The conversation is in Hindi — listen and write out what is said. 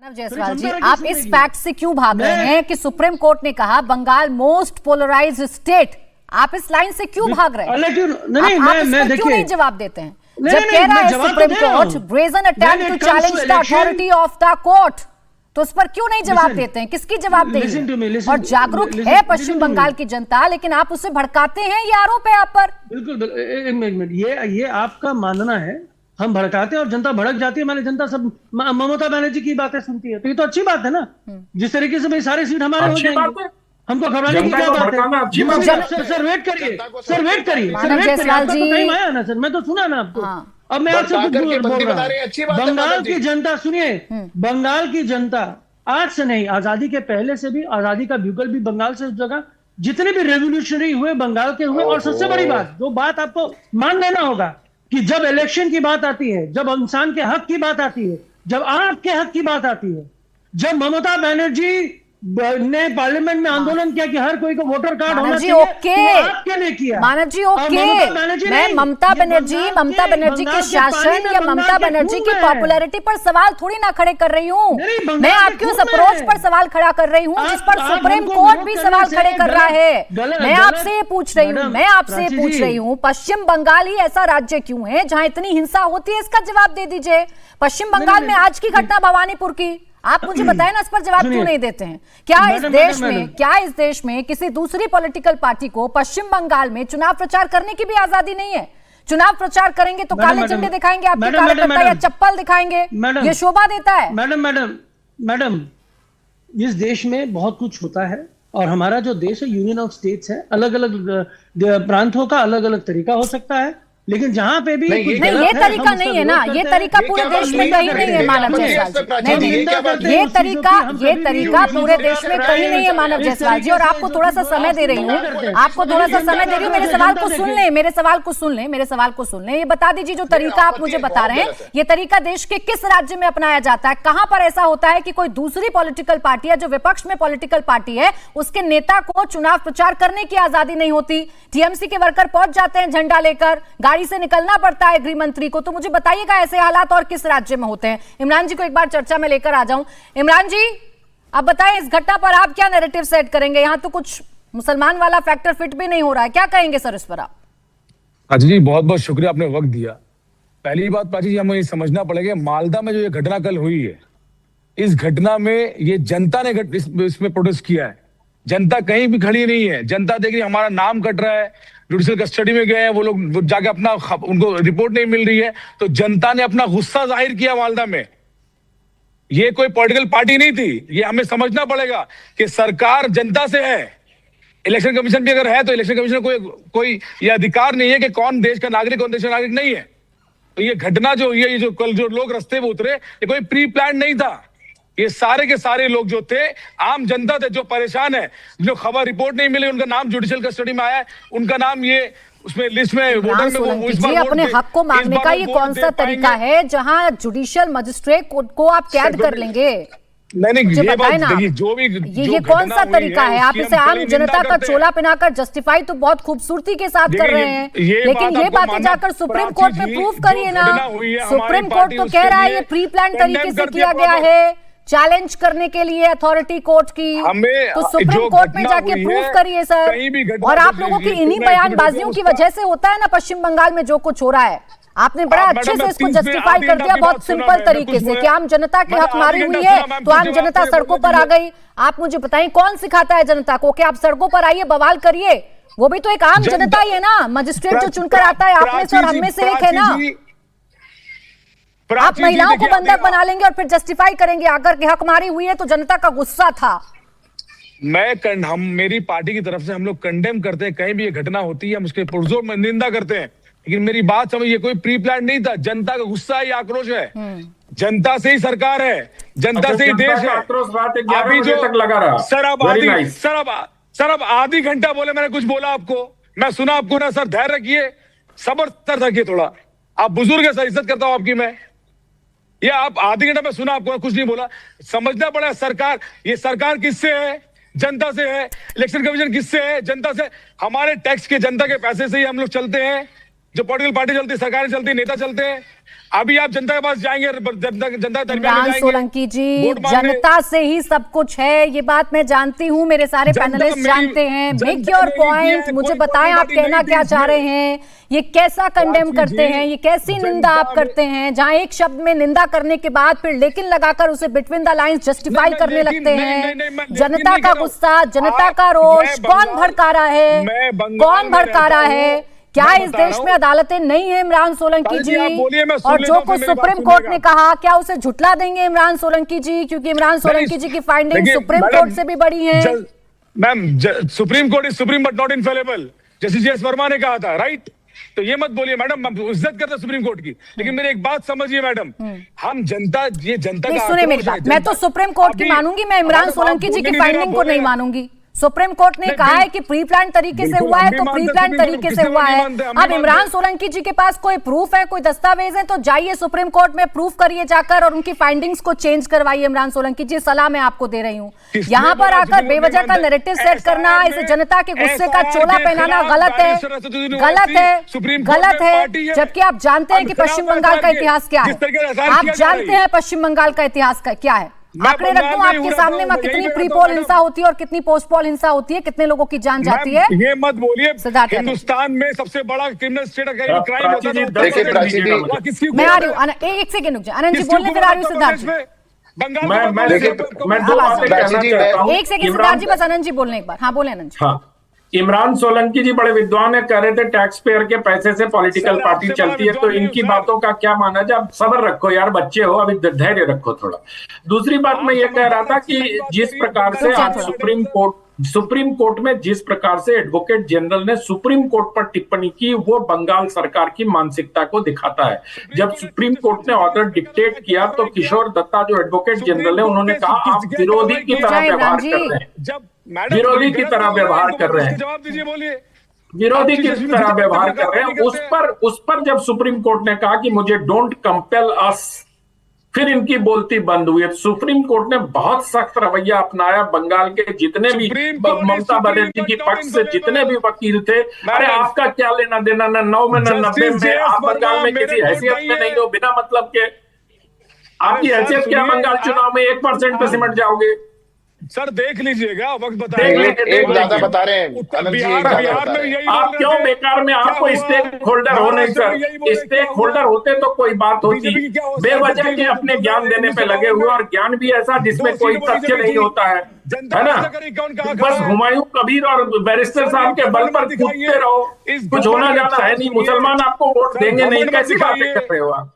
जायसवाल जी, आप इस फैक्ट से क्यों भाग रहे हैं कि सुप्रीम कोर्ट ने कहा बंगाल मोस्ट पोलराइज्ड स्टेट? आप इस लाइन से क्यों भाग रहे हैं? आप क्यों नहीं जवाब देते हैं जब कह रहा है supreme court brazen attempt to challenge the authority of the court? तो उस पर क्यों नहीं जवाब देते हैं? किसकी जवाब देंगे? और जागरूक है पश्चिम बंगाल की जनता, लेकिन आप उसे भड़काते हैं, ये आरोप है आप पर। बिल्कुल, ये आपका मानना है, हम भड़काते हैं और जनता भड़क जाती है। मैंने जनता सब ममता बनर्जी की बातें सुनती है, तो ये तो अच्छी बात है ना। जिस तरीके से भाई सारे सीट हमारे हो जाएंगे, हमको घबराने की क्या बात है? सर वेट करिए, सर वेट करिए, टाइम आया ना सर, मैं तो सुना ना आपको। अब मैं आपसे कुछ बोल रहा हूँ। बंगाल की जनता सुनिए, बंगाल की जनता आज से नहीं, आजादी के पहले से भी, आजादी का ब्यूगल भी बंगाल से जगह, जितने भी रेवोल्यूशनरी हुए बंगाल के हुए। और सबसे बड़ी बात, जो बात आपको मान लेना होगा कि जब इलेक्शन की बात आती है, जब इंसान के हक की बात आती है, जब आपके हक की बात आती है, जब ममता बनर्जी ने पार्लियामेंट में आंदोलन किया कि हर कोई को वोटर कार्ड होना चाहिए, तो आपके लिए किया। मानव जी ओके, मैं ममता बनर्जी के शासन या ममता बनर्जी की पॉपुलैरिटी पर सवाल थोड़ी ना खड़े कर रही हूँ। मैं आपकी उस अप्रोच पर सवाल खड़ा कर रही हूँ जिस पर सुप्रीम कोर्ट भी सवाल खड़े कर रहा है। मैं आपसे ये पूछ रही हूँ, पश्चिम बंगाल ही ऐसा राज्य क्यों है जहाँ इतनी हिंसा होती है? इसका जवाब दे दीजिए। पश्चिम बंगाल में आज की घटना भवानीपुर की, आप मुझे बताएं ना, इस पर जवाब क्यों नहीं देते हैं? क्या इस देश में किसी दूसरी पॉलिटिकल पार्टी को पश्चिम बंगाल में चुनाव प्रचार करने की भी आजादी नहीं है? चुनाव प्रचार करेंगे तो काले झंडे दिखाएंगे आपके कार्यकर्ता या चप्पल दिखाएंगे, ये शोभा देता है? मैडम, इस देश में बहुत कुछ होता है और हमारा जो देश है यूनियन ऑफ स्टेट्स है, अलग अलग प्रांतों का अलग अलग तरीका हो सकता है, लेकिन जहां पे भी नहीं, ये तरीका नहीं है ना, ये तरीका पूरे देश में कहीं नहीं है मानव जायसवाल जी। ये तरीका पूरे देश में कहीं नहीं है मानव जायसवाल जी। और आपको थोड़ा सा समय दे रही हूँ, मेरे सवाल को सुन लें, ये बता दीजिए जो तरीका आप मुझे बता रहे हैं, ये तरीका देश के किस राज्य में अपनाया जाता है? कहां पर ऐसा होता है कि कोई दूसरी पॉलिटिकल पार्टी है, जो विपक्ष में पॉलिटिकल पार्टी है, उसके नेता को चुनाव प्रचार करने की आजादी नहीं होती? टीएमसी के वर्कर पहुंच जाते हैं झंडा लेकर, गाड़ी से निकलना पड़ता है गृह मंत्री को। तो मुझे बताइएगा ऐसे हालात और किस राज्य में होते हैं? इमरान जी को एक बार चर्चा में लेकर आ जाऊं। इमरान जी, आप बताएं इस घटना पर आप क्या नैरेटिव सेट करेंगे? यहां तो कुछ मुसलमान वाला फैक्टर फिट भी नहीं हो रहा है, क्या कहेंगे सर इस पर आप? अजय जी, बहुत बहुत शुक्रिया, आपने वक्त दिया। पहली बात प्राची जी, हमें ये समझना पड़ेगा, मालदा में जो ये घटना कल हुई है, इस घटना में ये जनता ने इसमें प्रोटेस्ट किया है। जनता कहीं भी खड़ी नहीं है, जनता देख रही है हमारा नाम कट रहा है, जुडिशियल कस्टडी में गए हैं वो लोग, जाके अपना उनको रिपोर्ट नहीं मिल रही है, तो जनता ने अपना गुस्सा जाहिर किया मालदा में। ये कोई पॉलिटिकल पार्टी नहीं थी, ये हमें समझना पड़ेगा कि सरकार जनता से है। इलेक्शन कमीशन भी अगर है तो इलेक्शन कमीशन कोई ये अधिकार नहीं है कि कौन देश का नागरिक कौन देश का नागरिक नहीं है। तो ये घटना जो ये जो कल जो लोग रास्ते में उतरे, ये कोई प्री प्लान नहीं था। ये सारे के सारे लोग जो थे आम जनता थे, जो परेशान है, जो खबर रिपोर्ट नहीं मिली, उनका नाम जुडिशियल कस्टडी में आया है, उनका नाम ये उसमें लिस्ट में वोटर में वो इस बार अपने हक को मांगने का ये कौन सा तरीका है जहां जुडिशियल मजिस्ट्रेट को आप कैद कर लेंगे? नहीं, ये बताए ना, ये कौन सा तरीका है? आप इसे आम जनता का चोला पहनाकर जस्टिफाई तो बहुत खूबसूरती के साथ कर रहे हैं, लेकिन ये बातें जाकर सुप्रीम कोर्ट में प्रूफ करिए ना। सुप्रीम कोर्ट तो कह रहा है ये प्री प्लान तरीके से किया गया है, चैलेंज करने के लिए अथॉरिटी कोर्ट की, तो सुप्रीम कोर्ट में जाके प्रूफ करिए सर। और आप लोगों की इन्हीं बयानबाजियों की वजह से होता है ना पश्चिम बंगाल में जो कुछ हो रहा है। आपने बड़ा अच्छे से इसको जस्टिफाई कर दिया, बहुत सिंपल तरीके से, कि आम जनता की हक मारी हुई है तो आम जनता सड़कों पर आ गई। आप मुझे बताइए कौन सिखाता है जनता को कि आप सड़कों पर आइए, बवाल करिए? वो भी तो एक आम जनता ही है ना, मजिस्ट्रेट जो चुनकर आता है आप में से और हम में से एक है ना। आप महिलाओं को बंधक बना लेंगे और फिर जस्टिफाई करेंगे आकर के हक मारी हुई है तो जनता का गुस्सा था। हम मेरी पार्टी की तरफ से हम लोग कंडेम करते हैं, कहीं भी ये घटना होती है हम उसके पुरजोर में निंदा करते हैं, लेकिन मेरी बात समझिए, कोई प्री प्लान नहीं था। जनता का गुस्सा है, आक्रोश है, जनता से ही सरकार है, जनता से ही देश है। अभी जो सर अब आधी घंटा बोले, मैंने कुछ बोला आपको, मैं सुना आपको ना सर? धैर्य रखिए, सब्र रखिए थोड़ा, आप बुजुर्ग है सर, इज्जत करता हूं आपकी मैं। ये आप आधी घंटा में सुना आपको, कुछ नहीं बोला। समझना पड़ा सरकार, ये सरकार किससे है? जनता से है। इलेक्शन कमीशन किससे है? जनता से। हमारे टैक्स के, जनता के पैसे से ही हम लोग चलते हैं। जो पॉलिटिकल पार्टी चलती है, सरकारें चलती है, नेता चलते हैं। अभी आप जनता के पास जाएंगे, जनता के दरमियान में इमरान जाएंगे, सोलंकी जी, वोट मांगने। जनता से ही सब कुछ है, ये बात मैं जानती हूँ, मेरे सारे पैनलिस्ट जानते हैं। मेक योर पॉइंट, मुझे बताएं आप कहना क्या चाह रहे हैं। ये कैसा कंडेम करते हैं, ये कैसी निंदा आप करते हैं, जहां एक शब्द में निंदा करने के बाद फिर लेकिन लगाकर उसे बिटवीन द लाइंस जस्टिफाई करने लगते हैं। जनता का गुस्सा, जनता का रोष कौन भड़का रहा है, कौन भड़का रहा है? क्या इस देश में अदालतें नहीं है इमरान सोलंकी जी? और जो कुछ सुप्रीम कोर्ट ने कहा, क्या उसे झुटला देंगे इमरान सोलंकी जी? क्योंकि इमरान सोलंकी जी की फाइंडिंग सुप्रीम कोर्ट से भी बड़ी है। Ma'am, supreme court is supreme but not infallible, जैसे जी.एस. वर्मा ने कहा था, राइट? तो ये मत बोलिए मैडम, हम इज्जत करते हैं सुप्रीम कोर्ट की, लेकिन मेरी एक बात समझिए मैडम, हम जनता, ये जनता का सुने मेरी बात, मैं तो सुप्रीम कोर्ट की मानूंगी, मैं इमरान सोलंकी जी की फाइंडिंग को नहीं मानूंगी। सुप्रीम कोर्ट ने कहा है कि प्री प्लान तरीके से हुआ है तो प्री प्लान तरीके से हुआ है। अब इमरान सोलंकी जी के पास कोई प्रूफ है, कोई दस्तावेज है, तो जाइए सुप्रीम कोर्ट में प्रूफ करिए जाकर और उनकी फाइंडिंग्स को चेंज करवाइए। इमरान सोलंकी जी, सलाह मैं आपको दे रही हूँ। यहाँ पर आकर बेवजह का नैरेटिव सेट करना, इसे जनता के गुस्से का चोला पहनाना गलत है, गलत है, गलत है। जबकि आप जानते हैं कि पश्चिम बंगाल का इतिहास क्या है, आप जानते हैं पश्चिम बंगाल का इतिहास क्या है। आंकड़े रख दूं आपके सामने, में कितनी प्री पोल हिंसा होती है और कितनी पोस्ट पोल हिंसा होती है, कितने लोगों की जान जाती है। ये मत बोलिए, हिंदुस्तान में सबसे बड़ा क्रिमिनल स्टेट क्राइम होता है। मैं आ रही हूँ, एक सेकंड रुक जाए, आनंद जी बोलने, फिर आ रही हूँ सिद्धार्थ जी। एक सेकंड सिद्धार्थ जी, बस आनंद जी बोलने एक बार। हाँ बोले आनंद जी। इमरान सोलंकी जी बड़े विद्वान है, कह रहे थे टैक्स पेयर के पैसे से पॉलिटिकल पार्टी चलती है, तो इनकी बातों का क्या माना जाए? अब सब्र रखो यार, बच्चे हो, अभी धैर्य रखो थोड़ा। दूसरी बात मैं ये कह रहा था कि जिस प्रकार से आज सुप्रीम कोर्ट में जिस प्रकार से एडवोकेट जनरल ने सुप्रीम कोर्ट पर टिप्पणी की, वो बंगाल सरकार की मानसिकता को दिखाता है। जब सुप्रीम कोर्ट ने ऑर्डर डिक्टेट किया तो किशोर दत्ता जो एडवोकेट जनरल है, उन्होंने कहा आप विरोधी की तरह व्यवहार कर रहे हैं, विरोधी की तरह व्यवहार कर रहे हैं, जवाब दीजिए, बोलिए। विरोधी की तरह व्यवहार कर रहे हैं। उस पर जब सुप्रीम कोर्ट ने कहा कि मुझे डोंट कंपेल अस, फिर इनकी बोलती बंद हुई। सुप्रीम कोर्ट ने बहुत सख्त रवैया अपनाया। बंगाल के जितने भी ममता बनर्जी की पक्ष से जितने भी वकील थे, अरे आपका क्या लेना देना, न 9 में न 90 में, आप बंगाल में किसी हैसियत में नहीं हो, बिना मतलब के आपकी हैसियत क्या? बंगाल चुनाव में 1% पे सिमट जाओगे? सर देख लीजिएगा, वक्त बताएंगे। एक ज्यादा बता रहे हैं बिहार में यही आप क्यों बेकार में, आपको स्टेक होल्डर हो नहीं सर, स्टेक होल्डर होते तो कोई बात होती। बेवजह के अपने ज्ञान देने पे लगे हुए, और ज्ञान भी ऐसा जिसमें कोई तथ्य नहीं होता है ना। बस हुमायूं कबीर और बैरिस्टर साहब के बल पर कूदते रहो, कुछ होना जाना है नहीं। मुसलमान आपको वोट देंगे नहीं, कैसी बातें कर रहे हो आप?